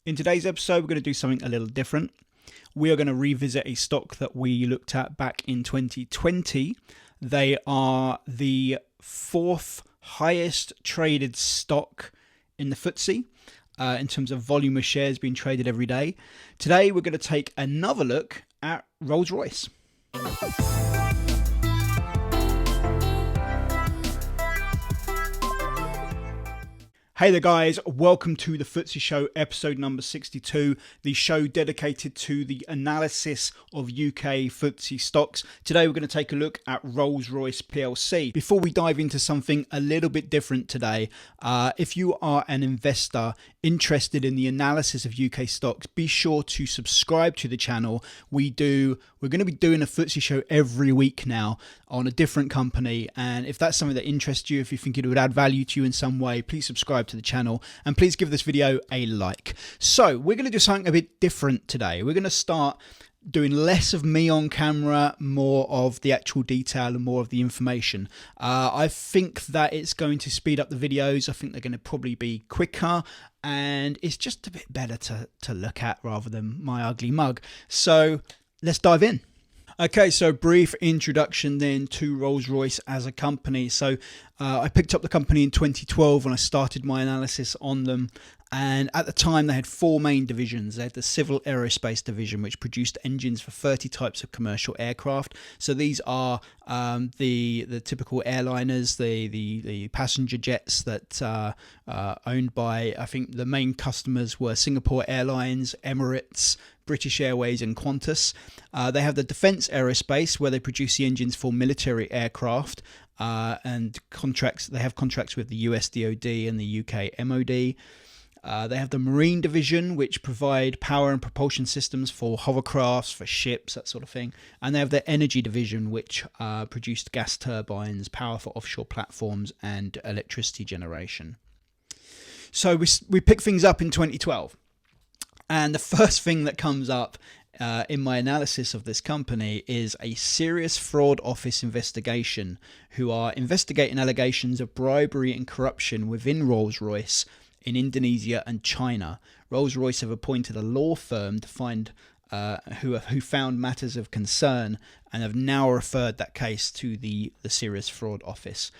In today's episode, we're going to do something a little different. We are going to revisit a stock that we looked at back in 2020. They are the fourth highest traded stock in the FTSE in terms of volume of shares being traded every day. Today, we're going to take another look at Rolls-Royce. Hey there guys, welcome to the FTSE Show episode number 62, the show dedicated to the analysis of UK FTSE stocks. Today we're going to take a look at Rolls-Royce PLC. Before we dive into something a little bit different today, if you are an investor interested in the analysis of UK stocks, be sure to subscribe to the channel. We're going to be doing a FTSE Show every week now on a different company, and if that's something that interests you, if you think it would add value to you in some way, please subscribe to the channel and please give this video a like. So we're going to do something a bit different today. We're going to start doing less of me on camera, more of the actual detail and more of the information. I think that it's going to speed up the videos. I think they're going to probably be quicker and it's just a bit better to look at rather than my ugly mug. So let's dive in. Okay, so brief introduction then to Rolls-Royce as a company. So I picked up the company in 2012 when I started my analysis on them. And at the time, they had four main divisions. They had the Civil Aerospace Division, which produced engines for 30 types of commercial aircraft. So these are the typical airliners, the passenger jets that are owned by, I think the main customers were Singapore Airlines, Emirates, British Airways and Qantas. They have the Defence Aerospace, where they produce the engines for military aircraft and contracts. They have contracts with the US DoD and the UK MOD. They have the Marine Division, which provide power and propulsion systems for hovercrafts, for ships, that sort of thing. And they have the Energy Division, which produced gas turbines, power for offshore platforms and electricity generation. So we picked things up in 2012. And the first thing that comes up in my analysis of this company is a serious fraud office investigation who are investigating allegations of bribery and corruption within Rolls-Royce in Indonesia and China. Rolls-Royce have appointed a law firm to find who found matters of concern and have now referred that case to the Serious Fraud Office.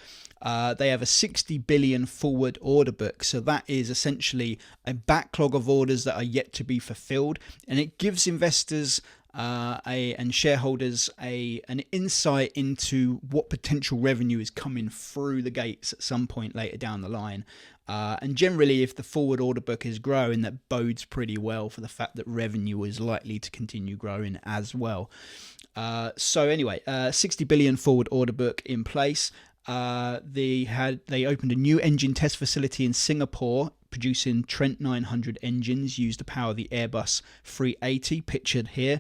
They have a 60 billion forward order book, so that is essentially a backlog of orders that are yet to be fulfilled, and it gives investors and shareholders an insight into what potential revenue is coming through the gates at some point later down the line. And generally, if the forward order book is growing, that bodes pretty well for the fact that revenue is likely to continue growing as well. So anyway, 60 billion forward order book in place. They opened a new engine test facility in Singapore, producing Trent 900 engines used to power the Airbus 380, pictured here,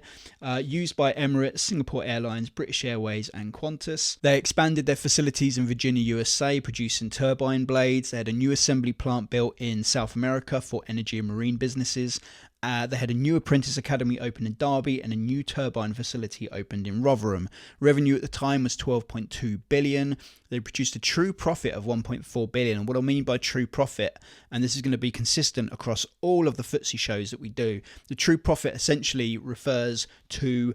used by Emirates, Singapore Airlines, British Airways and Qantas. They expanded their facilities in Virginia, USA, producing turbine blades. They had a new assembly plant built in South America for energy and marine businesses. They had a new apprentice academy opened in Derby and a new turbine facility opened in Rotherham. Revenue at the time was 12.2 billion. They produced a true profit of 1.4 billion. And what I mean by true profit, and this is going to be consistent across all of the FTSE shows that we do, the true profit essentially refers to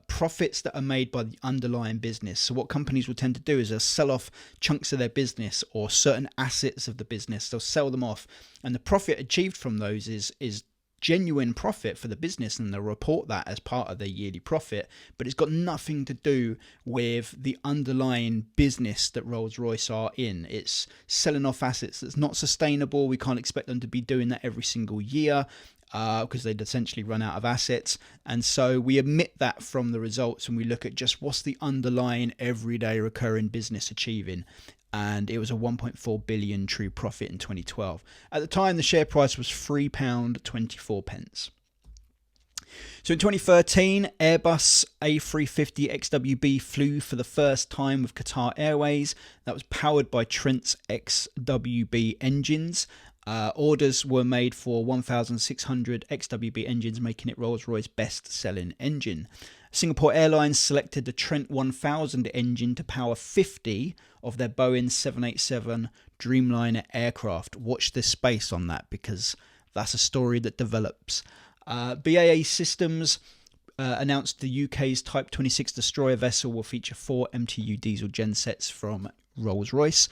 profits that are made by the underlying business. So what companies will tend to do is they'll sell off chunks of their business or certain assets of the business. They'll sell them off, and the profit achieved from those is genuine profit for the business, and they'll report that as part of their yearly profit, but it's got nothing to do with the underlying business that Rolls-Royce are in. It's selling off assets that's not sustainable. We can't expect them to be doing that every single year because they'd essentially run out of assets, and so we omit that from the results and we look at just what's the underlying everyday recurring business achieving. And it was a 1.4 billion true profit in 2012. At the time, the share price was £3.24. So in 2013, Airbus A350 XWB flew for the first time with Qatar Airways. That was powered by Trent's XWB engines. Orders were made for 1,600 XWB engines, making it Rolls-Royce's best-selling engine. Singapore Airlines selected the Trent 1000 engine to power 50 of their Boeing 787 Dreamliner aircraft. Watch this space on that, because that's a story that develops. BAE Systems announced the UK's Type 26 destroyer vessel will feature 4 MTU diesel gensets from Rolls-Royce,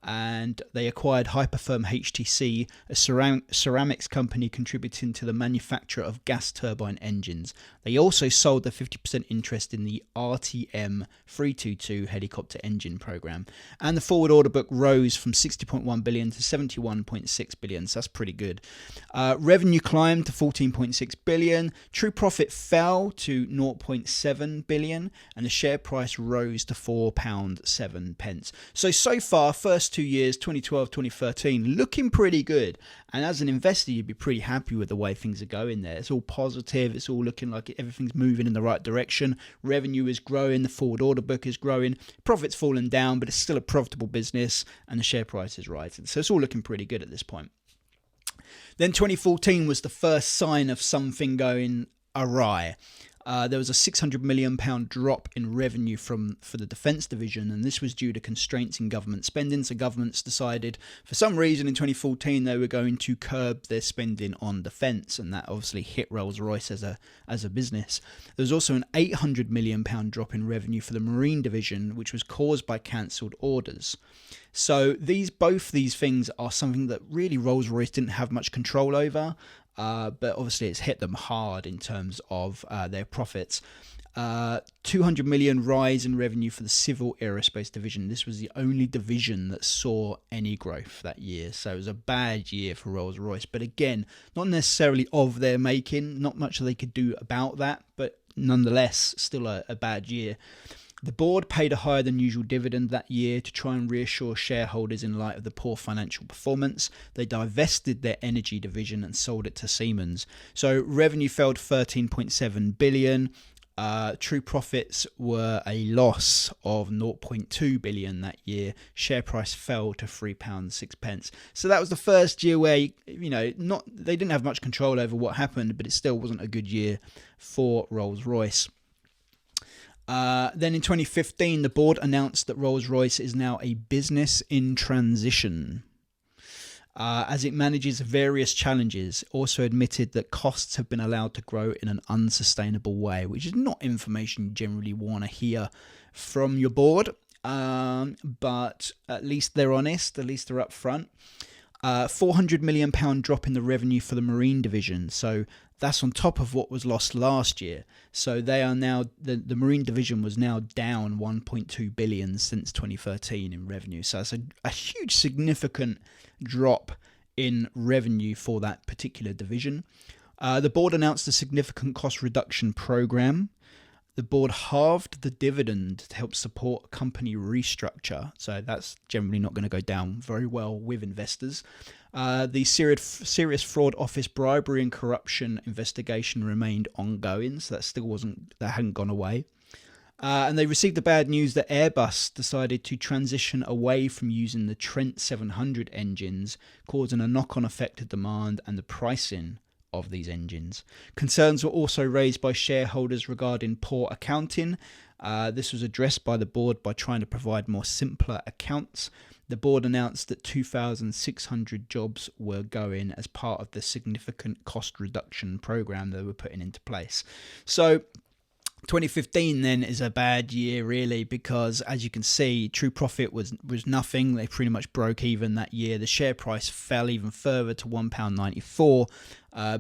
and they acquired Hypertherm HTC, a ceramics company contributing to the manufacture of gas turbine engines. They also sold their 50% interest in the RTM 322 helicopter engine program, and the forward order book rose from 60.1 billion to 71.6 billion, so that's pretty good. Revenue climbed to 14.6 billion, true profit fell to 0.7 billion, and the share price rose to £4.07. So far, first 2 years, 2012, 2013, looking pretty good. And as an investor, you'd be pretty happy with the way things are going there. It's all positive. It's all looking like everything's moving in the right direction. Revenue is growing. The forward order book is growing. Profit's fallen down, but it's still a profitable business, and the share price is rising. So it's all looking pretty good at this point. Then 2014 was the first sign of something going awry. There was a £600 million drop in revenue for the defence division, and this was due to constraints in government spending. So governments decided, for some reason in 2014, they were going to curb their spending on defence, and that obviously hit Rolls-Royce as a business. There was also an £800 million drop in revenue for the marine division, which was caused by cancelled orders. So both these things are something that really Rolls-Royce didn't have much control over. But obviously it's hit them hard in terms of their profits. 200 million rise in revenue for the civil aerospace division. This was the only division that saw any growth that year. So it was a bad year for Rolls-Royce. But again, not necessarily of their making. Not much they could do about that. But nonetheless, still a bad year. The board paid a higher than usual dividend that year to try and reassure shareholders in light of the poor financial performance. They divested their energy division and sold it to Siemens. So revenue fell to 13.7 billion. True profits were a loss of 0.2 billion that year. Share price fell to £3.06. So that was the first year where, they didn't have much control over what happened, but it still wasn't a good year for Rolls-Royce. Then in 2015, the board announced that Rolls-Royce is now a business in transition. As it manages various challenges, also admitted that costs have been allowed to grow in an unsustainable way, which is not information you generally want to hear from your board. But at least they're honest, at least they're upfront. £400 million drop in the revenue for the marine division. So that's on top of what was lost last year. So they are now, the marine division was now down 1.2 billion since 2013 in revenue. So it's a huge significant drop in revenue for that particular division. The board announced a significant cost reduction program. The board halved the dividend to help support company restructure. So that's generally not going to go down very well with investors. The serious fraud office bribery and corruption investigation remained ongoing. So that hadn't gone away. And they received the bad news that Airbus decided to transition away from using the Trent 700 engines, causing a knock-on effect to demand and the pricing of these engines. Concerns were also raised by shareholders regarding poor accounting. This was addressed by the board by trying to provide more simpler accounts. The board announced that 2,600 jobs were going as part of the significant cost reduction program they were putting into place. So 2015 then is a bad year really, because as you can see, true profit was nothing. They pretty much broke even that year. The share price fell even further to £1.94.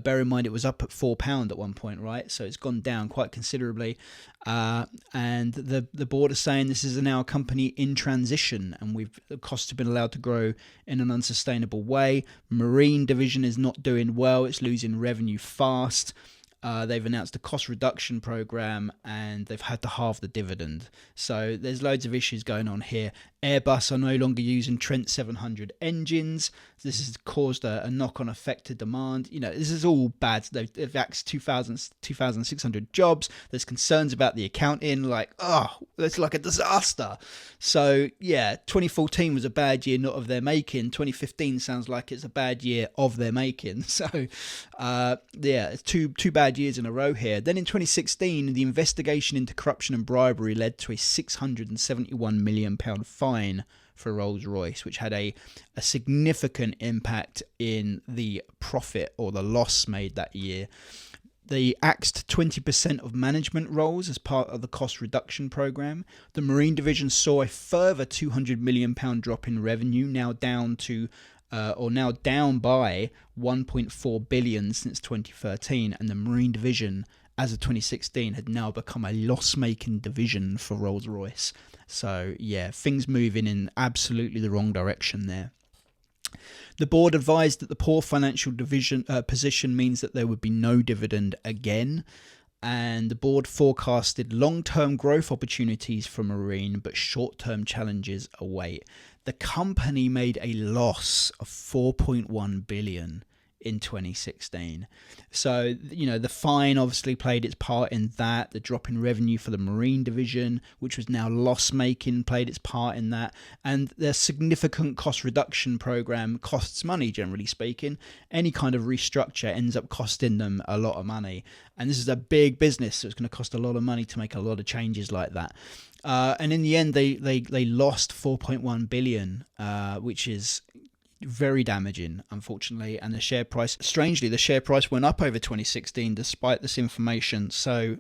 Bear in mind it was up at £4 at one point, right? So it's gone down quite considerably. And the board is saying this is now a company in transition, and the costs have been allowed to grow in an unsustainable way. Marine division is not doing well. It's losing revenue fast. They've announced a cost reduction program, and they've had to halve the dividend. So there's loads of issues going on here. Airbus are no longer using Trent 700 engines. This has caused a knock-on effect to demand. This is all bad. They've axed 2,600 jobs. There's concerns about the accounting, it's like a disaster. So yeah, 2014 was a bad year, not of their making. 2015 sounds like it's a bad year of their making. So it's two bad years in a row here. Then in 2016, the investigation into corruption and bribery led to a £671 million fine for Rolls-Royce, which had a significant impact in the profit or the loss made that year. They axed 20% of management roles as part of the cost reduction program. The Marine division saw a further £200 million drop in revenue, now down by 1.4 billion since 2013, and the Marine division, as of 2016, had now become a loss-making division for Rolls-Royce. So yeah, things moving in absolutely the wrong direction there. The board advised that the poor financial position means that there would be no dividend again, and the board forecasted long-term growth opportunities for Marine, but short-term challenges await. The company made a loss of 4.1 billion in 2016. So, the fine obviously played its part in that. The drop in revenue for the Marine division, which was now loss-making, played its part in that. And the significant cost reduction program costs money, generally speaking. Any kind of restructure ends up costing them a lot of money. And this is a big business, so it's going to cost a lot of money to make a lot of changes like that. And in the end, they lost 4.1 billion, which is very damaging, unfortunately. And the share price went up over 2016 despite this information. So,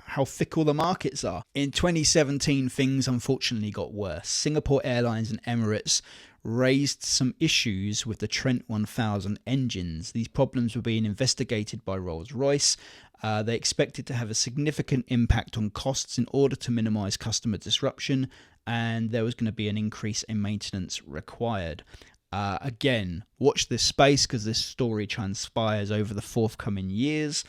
how fickle the markets are. In 2017, things unfortunately got worse. Singapore Airlines and Emirates raised some issues with the Trent 1000 engines. These problems were being investigated by Rolls-Royce. They expected to have a significant impact on costs in order to minimize customer disruption, and there was going to be an increase in maintenance required. Again, watch this space because this story transpires over the forthcoming years.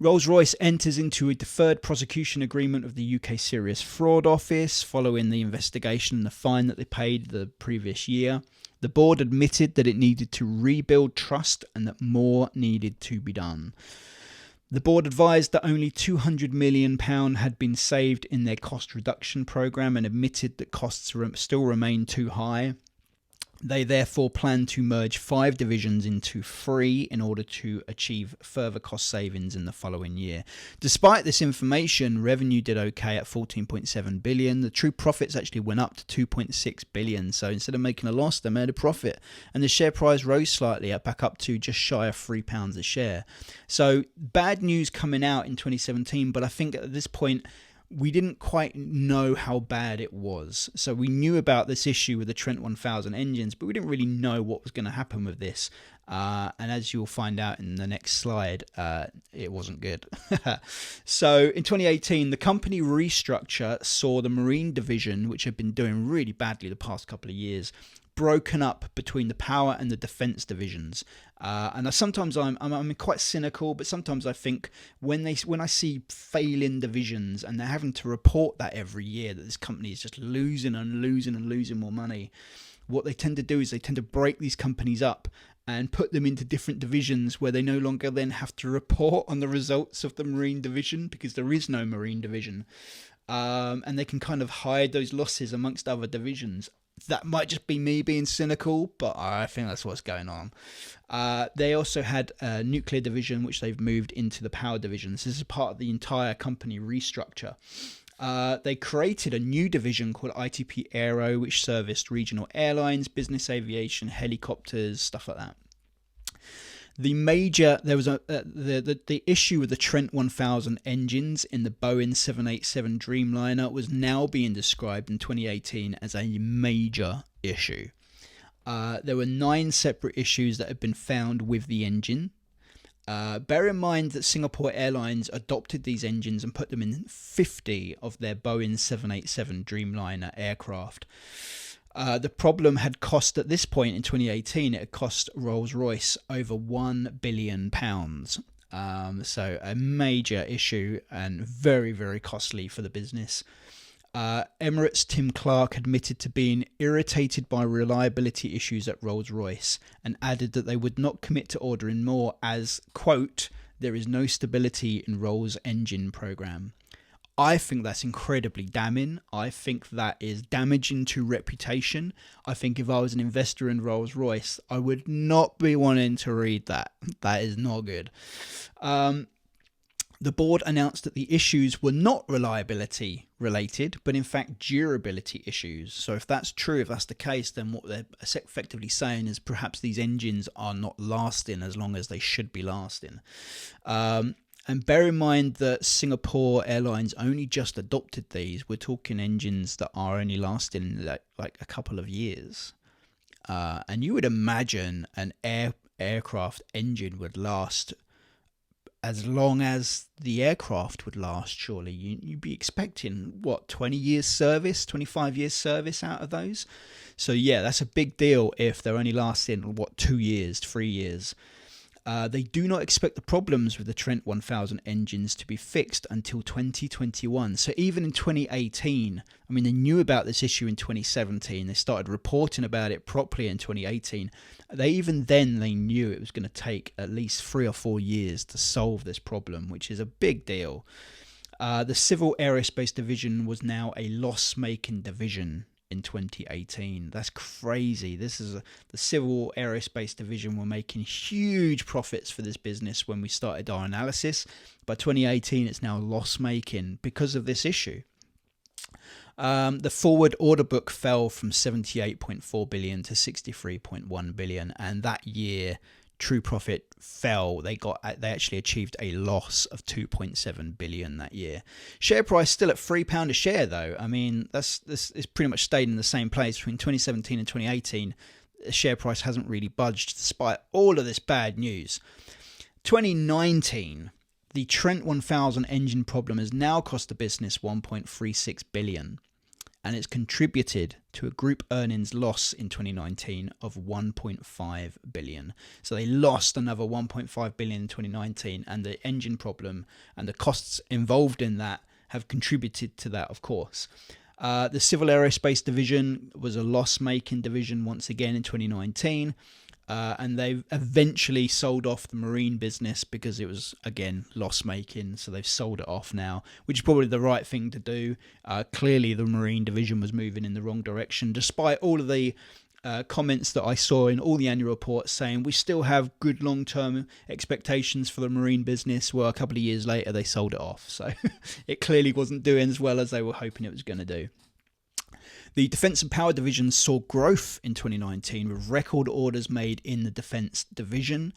Rolls-Royce enters into a deferred prosecution agreement with the UK Serious Fraud Office following the investigation and the fine that they paid the previous year. The board admitted that it needed to rebuild trust and that more needed to be done. The board advised that only £200 million had been saved in their cost reduction program and admitted that costs still remain too high. They therefore plan to merge 5 divisions into 3 in order to achieve further cost savings in the following year. Despite this information, revenue did okay at 14.7 billion. The true profits actually went up to 2.6 billion. So instead of making a loss, they made a profit. And the share price rose slightly, back up to just shy of £3 a share. So bad news coming out in 2017, but I think at this point, we didn't quite know how bad it was. So we knew about this issue with the Trent 1000 engines, but we didn't really know what was going to happen with this. And as you'll find out in the next slide, it wasn't good. So in 2018, the company restructure saw the Marine division, which had been doing really badly the past couple of years, broken up between the power and the defence divisions. And sometimes I'm quite cynical, but sometimes I think when I see failing divisions and they're having to report that every year that this company is just losing more money, what they tend to do is they tend to break these companies up and put them into different divisions where they no longer then have to report on the results of the Marine division because there is no Marine division. And they can kind of hide those losses amongst other divisions. That might just be me being cynical, but I think that's what's going on. They also had a nuclear division, which they've moved into the power division. This is part of the entire company restructure. They created a new division called ITP Aero, which serviced regional airlines, business aviation, helicopters, stuff like that. The issue with the Trent 1000 engines in the Boeing 787 Dreamliner was now being described in 2018 as a major issue. There were 9 separate issues that had been found with the engine. Bear in mind that Singapore Airlines adopted these engines and put them in 50 of their Boeing 787 Dreamliner aircraft. The problem had cost, at this point in 2018, it had cost Rolls-Royce over £1 billion. So a major issue and very, very costly for the business. Emirates' Tim Clark admitted to being irritated by reliability issues at Rolls-Royce and added that they would not commit to ordering more as, quote, there is no stability in Rolls' engine program. I think that's incredibly damning. I think that is damaging to reputation. I think if I was an investor in Rolls-Royce, I would not be wanting to read that. That is not good. The board announced that the issues were not reliability related, but in fact durability issues. So if that's true, if that's the case, then what they're effectively saying is perhaps these engines are not lasting as long as they should be lasting. And bear in mind that Singapore Airlines only just adopted these. We're talking engines that are only lasting like a couple of years. And you would imagine an aircraft engine would last as long as the aircraft would last, surely. You'd be expecting, 20 years service, 25 years service out of those? So yeah, that's a big deal if they're only lasting, 2 years, 3 years. They do not expect the problems with the Trent 1000 engines to be fixed until 2021. So even in 2018, I mean, they knew about this issue in 2017. They started reporting about it properly in 2018. They knew it was going to take at least 3 or 4 years to solve this problem, which is a big deal. The Civil Aerospace Division was now a loss-making division in 2018. That's crazy. This is the Civil Aerospace Division were making huge profits for this business when we started our analysis. By 2018, it's now loss-making because of this issue. The forward order book fell from 78.4 billion to 63.1 billion, and that year true profit fell. They actually achieved a loss of 2.7 billion that year. Share price still at £3 a share though. I mean, this is pretty much stayed in the same place between 2017 and 2018. The share price hasn't really budged despite all of this bad news. 2019, the Trent 1000 engine problem has now cost the business 1.36 billion. And it's contributed to a group earnings loss in 2019 of 1.5 billion. So they lost another 1.5 billion in 2019, and the engine problem and the costs involved in that have contributed to that, of course. The Civil Aerospace Division was a loss-making division once again in 2019. And they've eventually sold off the marine business because it was, again, loss-making. So they've sold it off now, which is probably the right thing to do. Clearly, the marine division was moving in the wrong direction, despite all of the comments that I saw in all the annual reports saying we still have good long-term expectations for the marine business. Well, a couple of years later, they sold it off. So it clearly wasn't doing as well as they were hoping it was going to do. The Defence and Power Division saw growth in 2019 with record orders made in the Defence Division.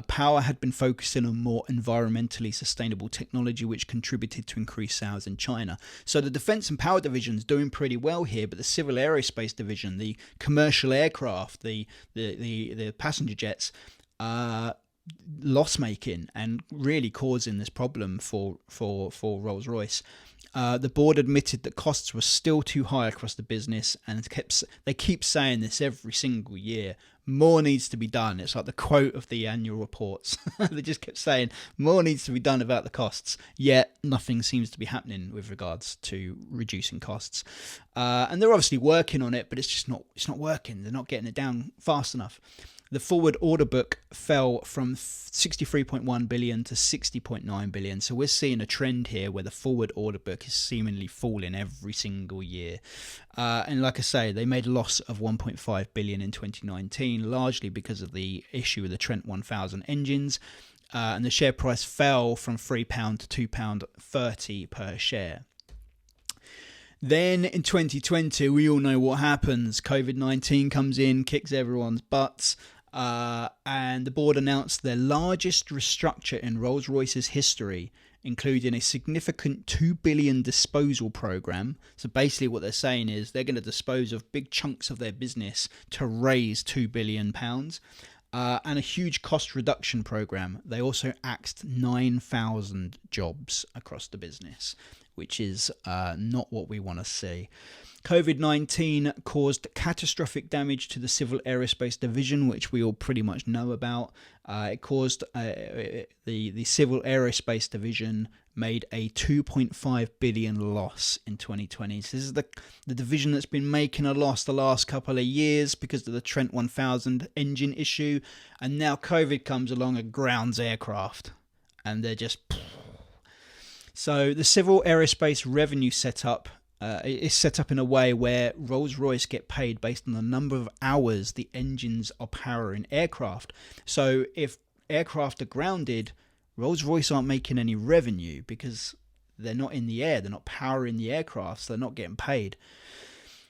Power had been focusing on more environmentally sustainable technology, which contributed to increased sales in China. So the Defence and Power Division is doing pretty well here, but the Civil Aerospace Division, the commercial aircraft, the passenger jets, loss-making and really causing this problem for Rolls-Royce. The board admitted that costs were still too high across the business, and they keep saying this every single year. More needs to be done. It's like the quote of the annual reports. They just kept saying more needs to be done about the costs, yet nothing seems to be happening with regards to reducing costs. And they're obviously working on it, but it's not working. They're not getting it down fast enough. The forward order book fell from 63.1 billion to 60.9 billion. So we're seeing a trend here where the forward order book is seemingly falling every single year. And like I say, they made a loss of 1.5 billion in 2019, largely because of the issue with the Trent 1000 engines. And the share price fell from £3 to £2.30 per share. Then in 2020, we all know what happens. COVID-19 comes in, kicks everyone's butts. And the board announced their largest restructure in Rolls-Royce's history, including a significant 2 billion disposal program. So basically what they're saying is they're going to dispose of big chunks of their business to raise £2 billion. And a huge cost reduction program. They also axed 9,000 jobs across the business, which is not what we want to see. COVID-19 caused catastrophic damage to the Civil Aerospace Division, which we all pretty much know about. It caused the Civil Aerospace Division made a 2.5 billion loss in 2020. So this is the division that's been making a loss the last couple of years because of the Trent 1000 engine issue, and now COVID comes along and grounds aircraft, and they're just... So the Civil Aerospace revenue setup is set up in a way where Rolls-Royce get paid based on the number of hours the engines are powering aircraft. So if aircraft are grounded, Rolls-Royce aren't making any revenue because they're not in the air. They're not powering the aircraft, so they're not getting paid.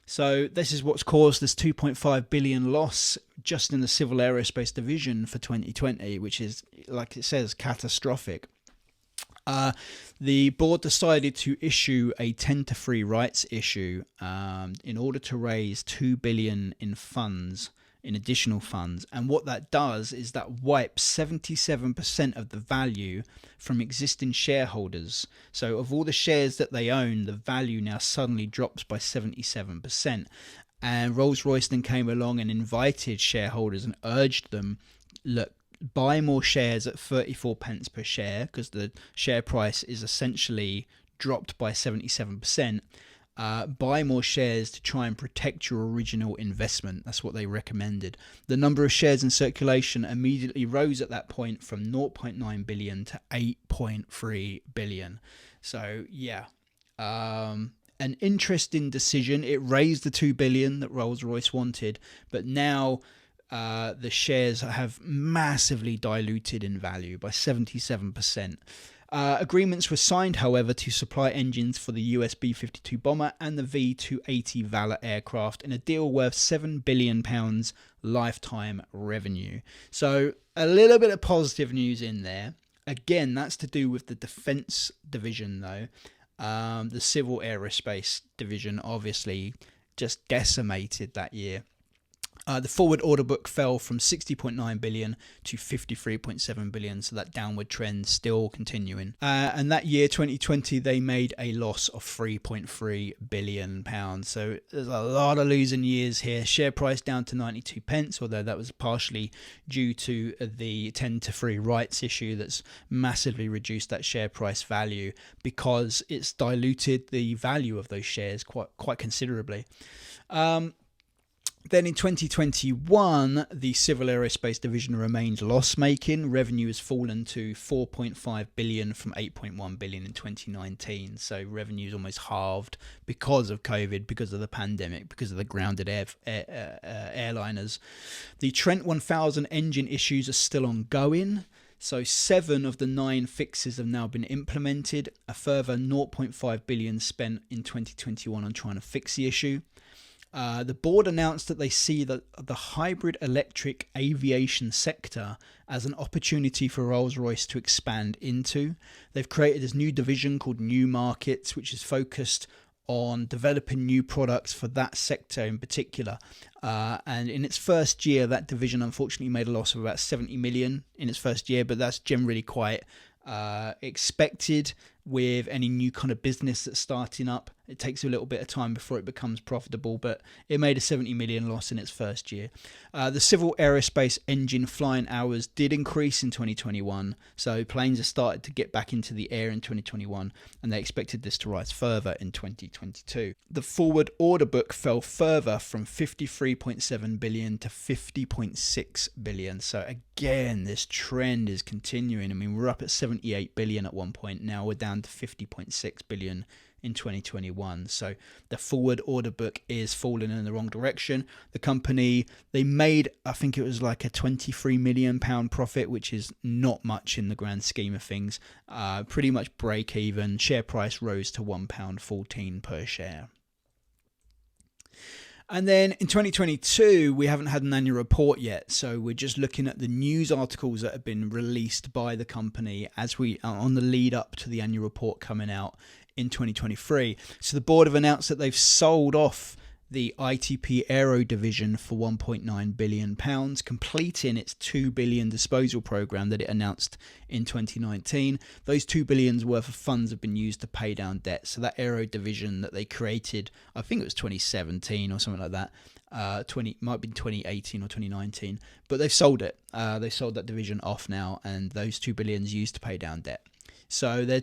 So this is what's caused this 2.5 billion loss just in the civil aerospace division for 2020, which is, like it says, catastrophic. The board decided to issue a 10-to-3 rights issue in order to raise 2 billion in funds, in additional funds. And what that does is that wipes 77% of the value from existing shareholders. So of all the shares that they own, the value now suddenly drops by 77%. And Rolls-Royce then came along and invited shareholders and urged them, look, buy more shares at 34 pence per share, because the share price is essentially dropped by 77%. Buy more shares to try and protect your original investment. That's what they recommended. The number of shares in circulation immediately rose at that point from 0.9 billion to 8.3 billion. So yeah, an interesting decision. It raised the 2 billion that Rolls-Royce wanted, but now the shares have massively diluted in value by 77%. Agreements were signed, however, to supply engines for the US B-52 bomber and the V-280 Valor aircraft in a deal worth £7 billion lifetime revenue. So a little bit of positive news in there. Again, that's to do with the defence division, though. The civil aerospace division obviously just decimated that year. The forward order book fell from 60.9 billion to 53.7 billion, so that downward trend still continuing. And that year, 2020, they made a loss of 3.3 billion pounds. So there's a lot of losing years here. Share price down to 92 pence, although that was partially due to the 10-to-3 rights issue that's massively reduced that share price value because it's diluted the value of those shares quite considerably. Then in 2021, the civil aerospace division remained loss-making. Revenue has fallen to 4.5 billion from 8.1 billion in 2019. So revenue is almost halved because of COVID, because of the pandemic, because of the grounded airliners. The Trent 1000 engine issues are still ongoing. So 7 of the 9 fixes have now been implemented. A further 0.5 billion spent in 2021 on trying to fix the issue. The board announced that they see the hybrid electric aviation sector as an opportunity for Rolls-Royce to expand into. They've created this new division called New Markets, which is focused on developing new products for that sector in particular. And in its first year, that division unfortunately made a loss of about 70 million in its first year, but that's generally quite expected with any new kind of business that's starting up. It takes a little bit of time before it becomes profitable, but it made a 70 million loss in its first year. The civil aerospace engine flying hours did increase in 2021, so planes have started to get back into the air in 2021, and they expected this to rise further in 2022. The forward order book fell further from 53.7 billion to 50.6 billion. So again, this trend is continuing. I mean, we're up at 78 billion at one point. Now we're down to 50.6 billion in 2021. So the forward order book is falling in the wrong direction. The company, they made, I think it was like a 23 million pound profit, which is not much in the grand scheme of things. Pretty much break even. Share price rose to £1.14 per share. And then in 2022, we haven't had an annual report yet. So we're just looking at the news articles that have been released by the company as we are on the lead up to the annual report coming out in 2023. So the board have announced that they've sold off the ITP Aero division for £1.9 billion, completing its £2 billion disposal program that it announced in 2019. Those £2 billion worth of funds have been used to pay down debt. So that Aero division that they created, I think it was 2017 or something like that, might be 2018 or 2019, but they've sold it. They sold that division off now, and those £2 billion used to pay down debt. So they're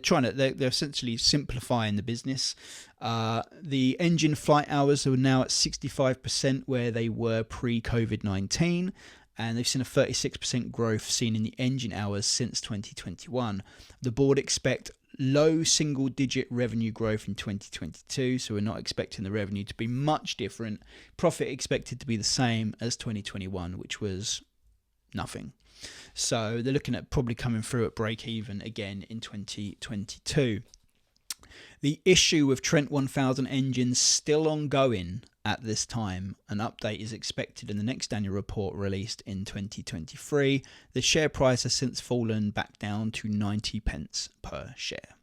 essentially simplifying the business. The engine flight hours are now at 65% where they were pre-COVID-19, and they've seen a 36% growth seen in the engine hours since 2021. The board expect low single-digit revenue growth in 2022, so we're not expecting the revenue to be much different. Profit expected to be the same as 2021, which was nothing. So they're looking at probably coming through at break even again in 2022. The issue with Trent 1000 engines still ongoing at this time. An update is expected in the next annual report released in 2023. The share price has since fallen back down to 90 pence per share.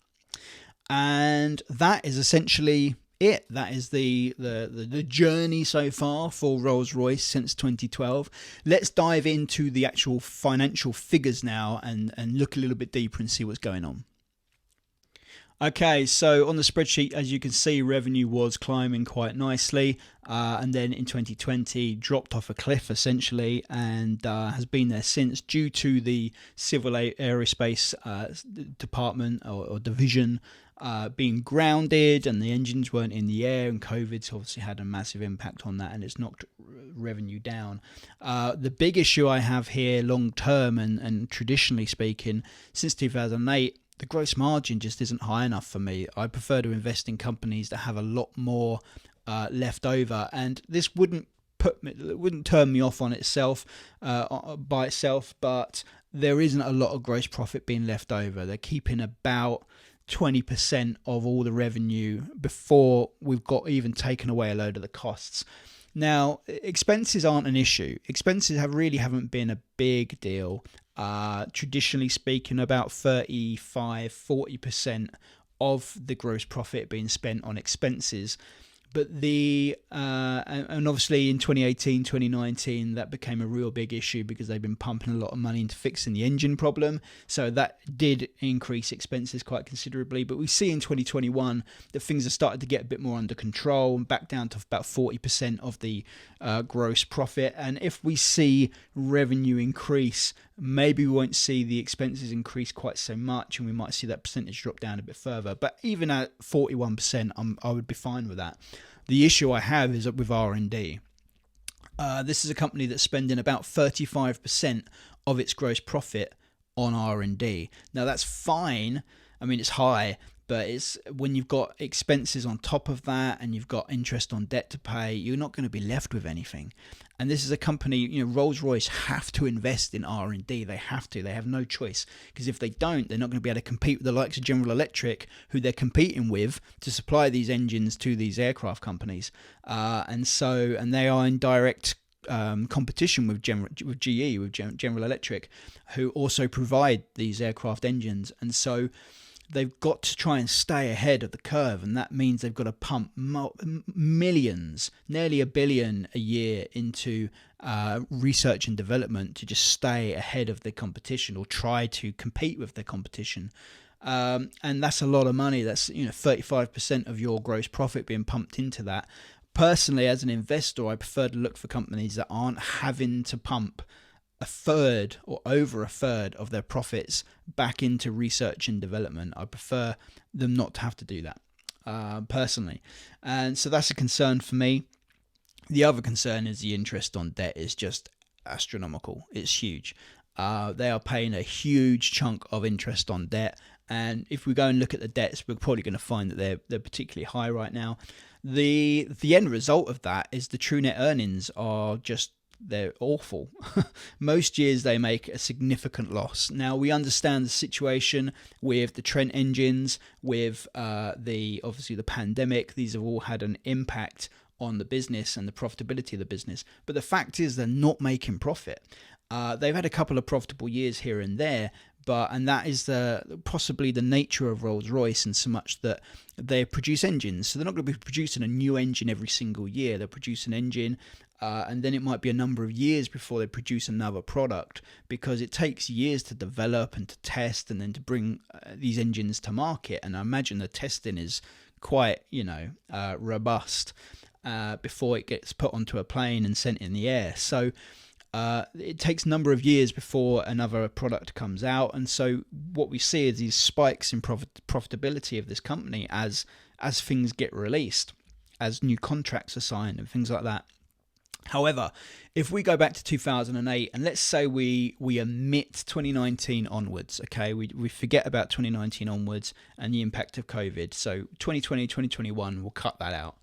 And that is essentially it. That is the journey so far for Rolls-Royce since 2012. Let's dive into the actual financial figures now and look a little bit deeper and see what's going on. Okay, so on the spreadsheet, as you can see, revenue was climbing quite nicely, and then in 2020 dropped off a cliff essentially, and has been there since due to the civil aerospace department or division being grounded, and the engines weren't in the air, and COVID's obviously had a massive impact on that, and it's knocked revenue down. The big issue I have here long term and traditionally speaking, since 2008, the gross margin just isn't high enough for me. I prefer to invest in companies that have a lot more left over, and this wouldn't turn me off on itself by itself, but there isn't a lot of gross profit being left over. They're keeping about 20% of all the revenue before we've got even taken away a load of the costs. Now, expenses aren't an issue. Expenses haven't been a big deal. Traditionally speaking, about 35-40% of the gross profit being spent on expenses. But and obviously in 2018, 2019, that became a real big issue because they've been pumping a lot of money into fixing the engine problem. So that did increase expenses quite considerably. But we see in 2021 that things have started to get a bit more under control and back down to about 40% of the gross profit. And if we see revenue increase, maybe we won't see the expenses increase quite so much, and we might see that percentage drop down a bit further. But even at 41%, I would be fine with that. The issue I have is with R&D. This is a company that's spending about 35% of its gross profit on R&D. Now that's fine. I mean, it's high, but it's when you've got expenses on top of that and you've got interest on debt to pay, you're not going to be left with anything. And this is a company, Rolls-Royce have to invest in R&D. They have to. They have no choice, because if they don't, they're not going to be able to compete with the likes of General Electric, who they're competing with to supply these engines to these aircraft companies. And they are in direct competition with GE, with General Electric, who also provide these aircraft engines. And so they've got to try and stay ahead of the curve, and that means they've got to pump millions, nearly $1 billion a year into research and development to just stay ahead of the competition or try to compete with the competition. And that's a lot of money. That's 35% of your gross profit being pumped into that. Personally, as an investor, I prefer to look for companies that aren't having to pump a third or over a third of their profits back into research and development. I prefer them not to have to do that personally. And so that's a concern for me. The other concern is the interest on debt is just astronomical. It's huge. They are paying a huge chunk of interest on debt. And if we go and look at the debts, we're probably going to find that they're particularly high right now. The end result of that is the true net earnings are just, they're awful. Most years they make a significant loss. Now we understand the situation with the Trent engines, with obviously the pandemic. These have all had an impact on the business and the profitability of the business. But the fact is they're not making profit. They've had a couple of profitable years here and there, and that is possibly the nature of Rolls-Royce, in so much that they produce engines. So they're not going to be producing a new engine every single year. They'll produce an engine, and then it might be a number of years before they produce another product, because it takes years to develop and to test and then to bring these engines to market. And I imagine the testing is quite, robust before it gets put onto a plane and sent in the air. So it takes a number of years before another product comes out, and so what we see is these spikes in profitability of this company as things get released, as new contracts are signed and things like that. However, if we go back to 2008 and let's say we omit 2019 onwards, okay, we forget about 2019 onwards and the impact of COVID. So 2020, 2021, we'll cut that out.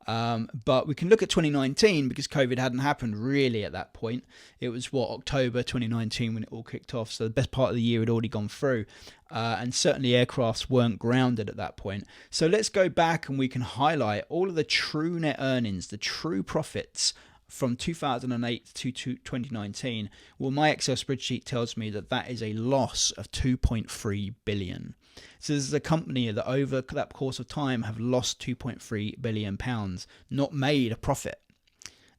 But we can look at 2019 because COVID hadn't happened really at that point. It was October 2019 when it all kicked off. So the best part of the year had already gone through. And certainly aircrafts weren't grounded at that point. So let's go back and we can highlight all of the true net earnings, the true profits from 2008 to 2019. Well, my Excel spreadsheet tells me that that is a loss of 2.3 billion. So this is a company that over that course of time have lost 2.3 billion pounds, not made a profit.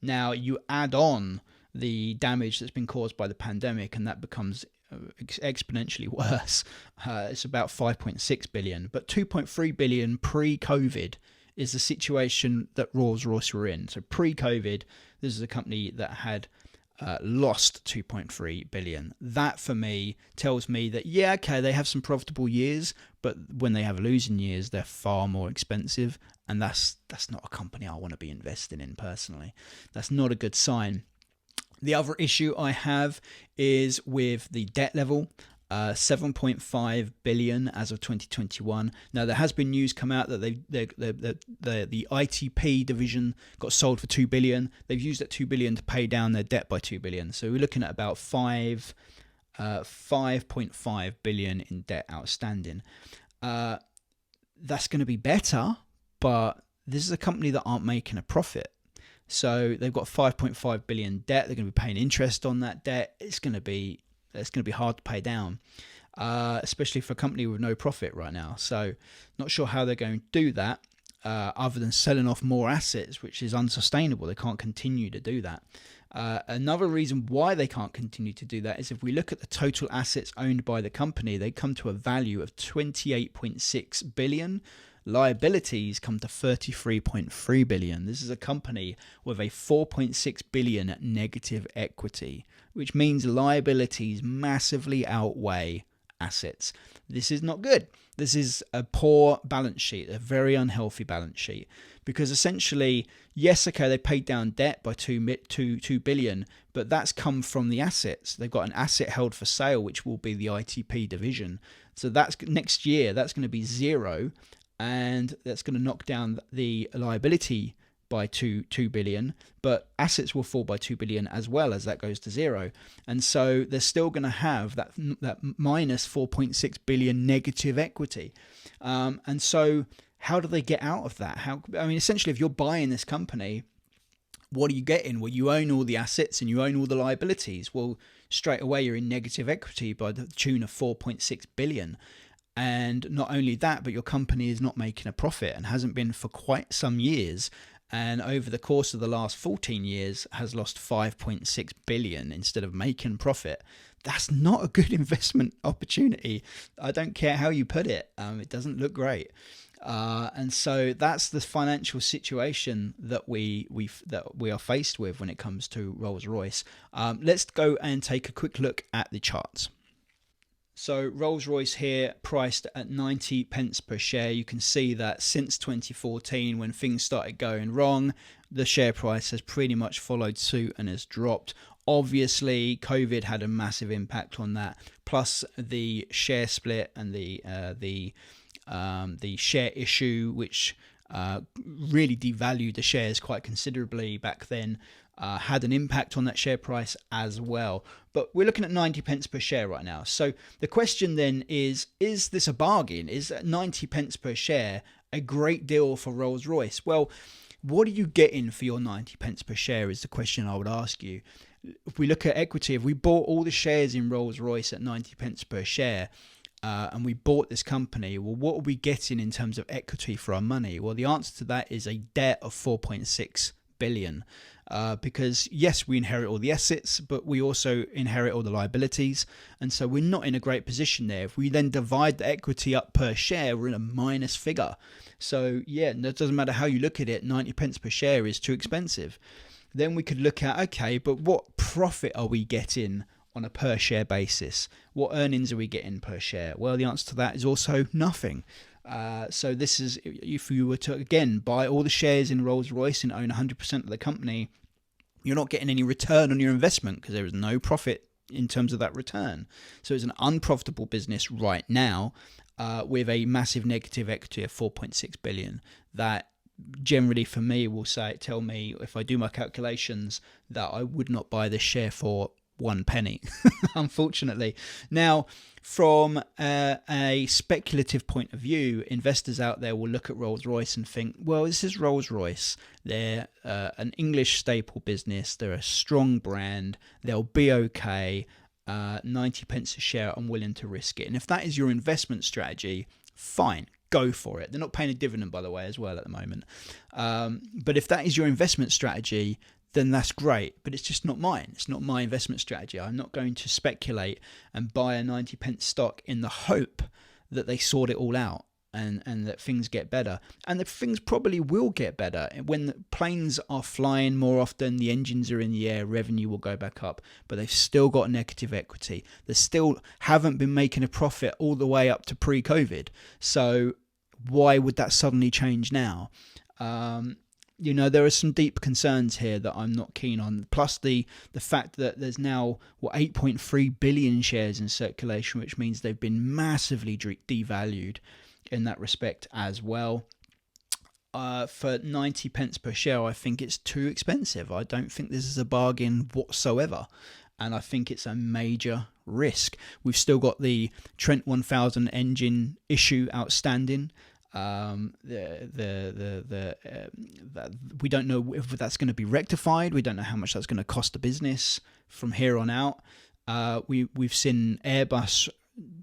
Now you add on the damage that's been caused by the pandemic and that becomes exponentially worse. It's about 5.6 billion, but 2.3 billion pre-COVID is the situation that Rolls-Royce were in. So pre-COVID, this is a company that had lost 2.3 billion. That for me tells me that, yeah, okay, they have some profitable years, but when they have losing years, they're far more expensive. And that's not a company I want to be investing in personally. That's not a good sign. The other issue I have is with the debt level. 7.5 billion as of 2021. Now there has been news come out that the ITP division got sold for 2 billion. They've used that 2 billion to pay down their debt by 2 billion. So we're looking at about 5.5 billion in debt outstanding. That's going to be better, but this is a company that aren't making a profit. So they've got 5.5 billion debt. They're going to be paying interest on that debt. It's going to be hard to pay down, especially for a company with no profit right now. So not sure how they're going to do that other than selling off more assets, which is unsustainable. They can't continue to do that. Another reason why they can't continue to do that is if we look at the total assets owned by the company, they come to a value of 28.6 billion. Liabilities come to 33.3 billion. This is a company with a 4.6 billion negative equity, which means liabilities massively outweigh assets. This is not good. This is a poor balance sheet, a very unhealthy balance sheet, because essentially, yes, okay, they paid down debt by 2 billion, but that's come from the assets. They've got an asset held for sale, which will be the ITP division. So that's next year, that's going to be zero. And that's going to knock down the liability by 2 billion, but assets will fall by 2 billion as well as that goes to zero. And so they're still going to have that minus 4.6 billion negative equity. And so how do they get out of that? Essentially, if you're buying this company, what are you getting? Well, you own all the assets and you own all the liabilities. Well, straight away, you're in negative equity by the tune of 4.6 billion. And not only that, but your company is not making a profit and hasn't been for quite some years. And over the course of the last 14 years has lost 5.6 billion instead of making profit. That's not a good investment opportunity. I don't care how you put it. It doesn't look great. And so that's the financial situation that we are faced with when it comes to Rolls-Royce. Let's go and take a quick look at the charts. So Rolls-Royce here priced at 90 pence per share. You can see that since 2014, when things started going wrong, the share price has pretty much followed suit and has dropped. Obviously, COVID had a massive impact on that, plus the share split and the share issue, which really devalued the shares quite considerably back then. Had an impact on that share price as well. But we're looking at 90 pence per share right now. So the question then is this a bargain? Is 90 pence per share a great deal for Rolls-Royce? Well, what are you getting for your 90 pence per share is the question I would ask you. If we look at equity, if we bought all the shares in Rolls-Royce at 90 pence per share, and we bought this company, well, what are we getting in terms of equity for our money? Well, the answer to that is a debt of 4.6 billion. Because yes, we inherit all the assets, but we also inherit all the liabilities. And so we're not in a great position there. If we then divide the equity up per share, we're in a minus figure. So yeah, it doesn't matter how you look at it, 90 pence per share is too expensive. Then we could look at, okay, but what profit are we getting on a per share basis? What earnings are we getting per share? Well, the answer to that is also nothing. So this is, if you were to, again, buy all the shares in Rolls-Royce and own 100% of the company, you're not getting any return on your investment because there is no profit in terms of that return. So it's an unprofitable business right now with a massive negative equity of 4.6 billion that generally for me will tell me, if I do my calculations, that I would not buy this share for 1 penny, unfortunately. Now, from a speculative point of view, investors out there will look at Rolls-Royce and think, well, this is Rolls-Royce. They're an English staple business. They're a strong brand. They'll be okay. 90 pence a share, I'm willing to risk it. And if that is your investment strategy, fine, go for it. They're not paying a dividend, by the way, as well at the moment. But if that is your investment strategy, then that's great. But it's just not mine. It's not my investment strategy. I'm not going to speculate and buy a 90 pence stock in the hope that they sort it all out and that things get better. And that things probably will get better. When the planes are flying more often, the engines are in the air, revenue will go back up. But they've still got negative equity. They still haven't been making a profit all the way up to pre-COVID. So why would that suddenly change now? There are some deep concerns here that I'm not keen on. Plus the fact that there's now 8.3 billion shares in circulation, which means they've been massively devalued in that respect as well. For 90 pence per share, I think it's too expensive. I don't think this is a bargain whatsoever. And I think it's a major risk. We've still got the Trent 1000 engine issue outstanding. We don't know if that's going to be rectified. We don't know how much that's going to cost the business from here on out. We've seen Airbus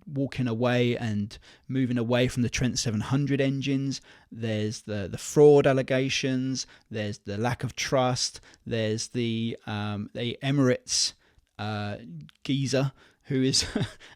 walking away and moving away from the Trent 700 engines. There's the fraud allegations. There's the lack of trust. There's the Emirates geezer who is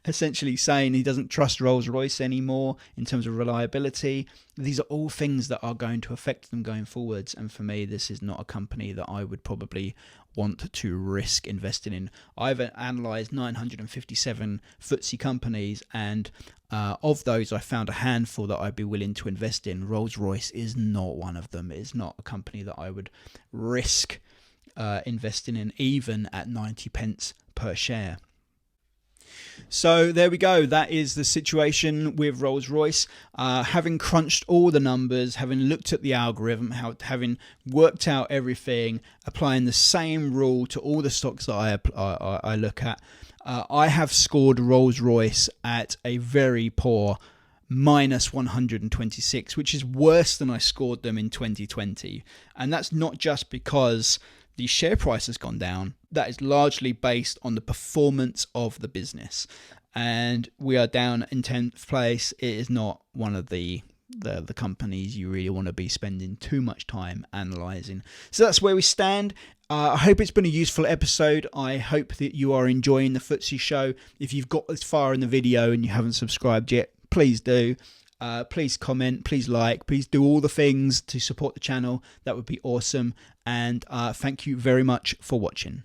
essentially saying he doesn't trust Rolls-Royce anymore in terms of reliability. These are all things that are going to affect them going forwards. And for me, this is not a company that I would probably want to risk investing in. I've analysed 957 FTSE companies, and of those, I found a handful that I'd be willing to invest in. Rolls-Royce is not one of them. It's not a company that I would risk investing in, even at 90 pence per share. So there we go. That is the situation with Rolls-Royce. Having crunched all the numbers, having looked at the algorithm, having worked out everything, applying the same rule to all the stocks that I look at, I have scored Rolls-Royce at a very poor minus 126, which is worse than I scored them in 2020. And that's not just because the share price has gone down. That is largely based on the performance of the business. And we are down in 10th place. It is not one of the companies you really want to be spending too much time analysing. So that's where we stand. I hope it's been a useful episode. I hope that you are enjoying the FTSE Show. If you've got this far in the video and you haven't subscribed yet, please do. Please comment, please like, please do all the things to support the channel. That would be awesome. And thank you very much for watching.